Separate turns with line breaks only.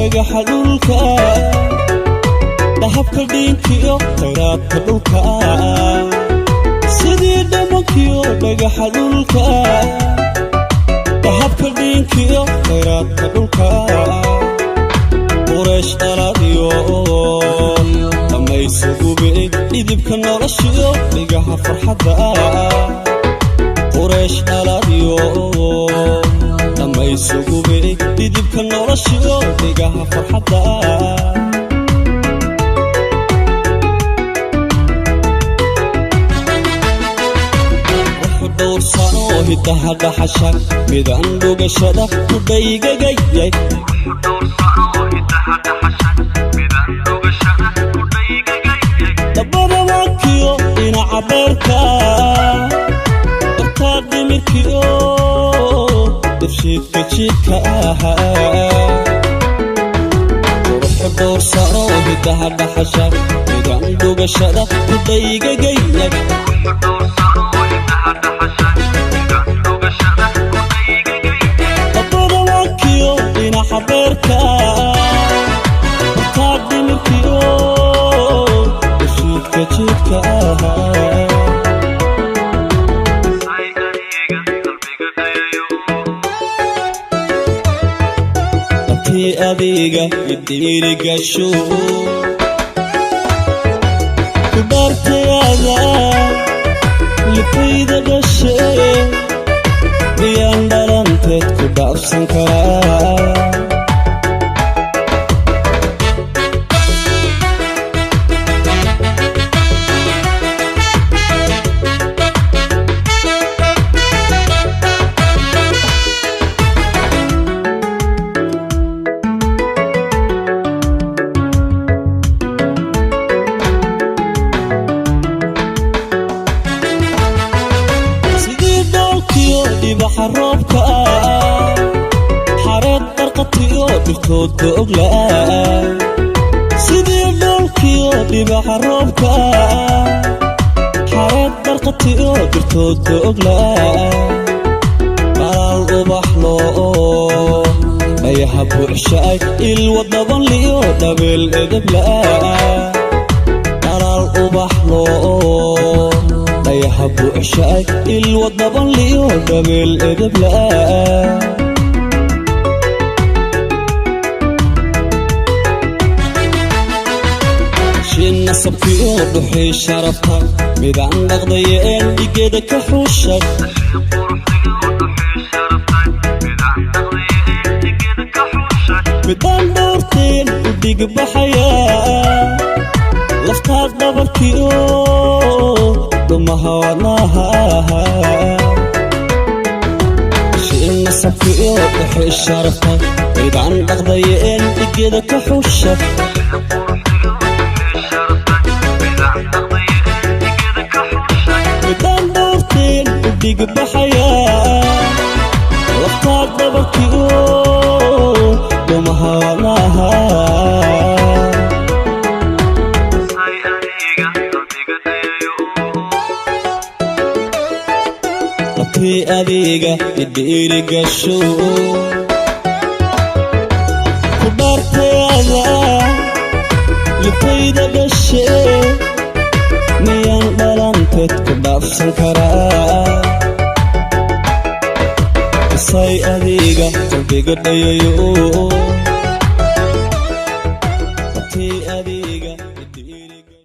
dhagaxa dhulka dahabka dhiinkiyo khayraadka dhulka sidii dhamankiyo dhagaxa dhulka dahabka dhiinkiyo khayraadka dhulka qureesh dhaladiyo dhammaysugube dhidibka noloshiyo dhigaha farxadda qureesh dhaladiyo dhammaysugube dhidibka noloshiyo dhigaha farxadda doorsano hidaha dhaxasha midaan dhugashada ku dhaygagayay dabada waakiyo dhinaca beerka dartaa dhimirkiyo dafshiidka jiidka ahaa quruxu doorsano hidaha dhaxasha midaan dhugashada ku dhaygagayay dabada waakiyo dhinaca beerka dartaa dhimirkiyo dafshiidka jiidka ahaa dabtii adiga idhiirigasho ku dhaartayada lifayda dhashe miyaan dhalanteed ku dhaafsan karaa dhibaxa roobka xareed qarqatiyo dhirtooda oglaa sidii dhoolkiyo dhibaxa roobka xareed qarqatiyo dhirtooda oglaa balaal ubaxlo dhayaha buuxshaay ilwadaban liyo dhabeel edeblaa balaal ubaxlo dhayaha buuxshaay ilwadaban liyo dhabeel edeblaa shin nasabkiyo dhuxii sharafta midaan dhaqdayeen dhigeeda ka xuushay midaan dhowrteen u dhigbaxaya laftaad dhabarkiyo dhumahawadnaha shin nasabkiyo dhuxii sharafta midaan dhaqdayeen dhigeeda ka xuushay midaan dhowrteen u dhigbaxaya laftaad dhabarkiyo dhumahawadnaha dabtii adiga idhiirigasho ku dhaartayada lifayda dhashe miyaan dhalanteed ku dhaafsan karaa isay adiga qalbiga dhayayo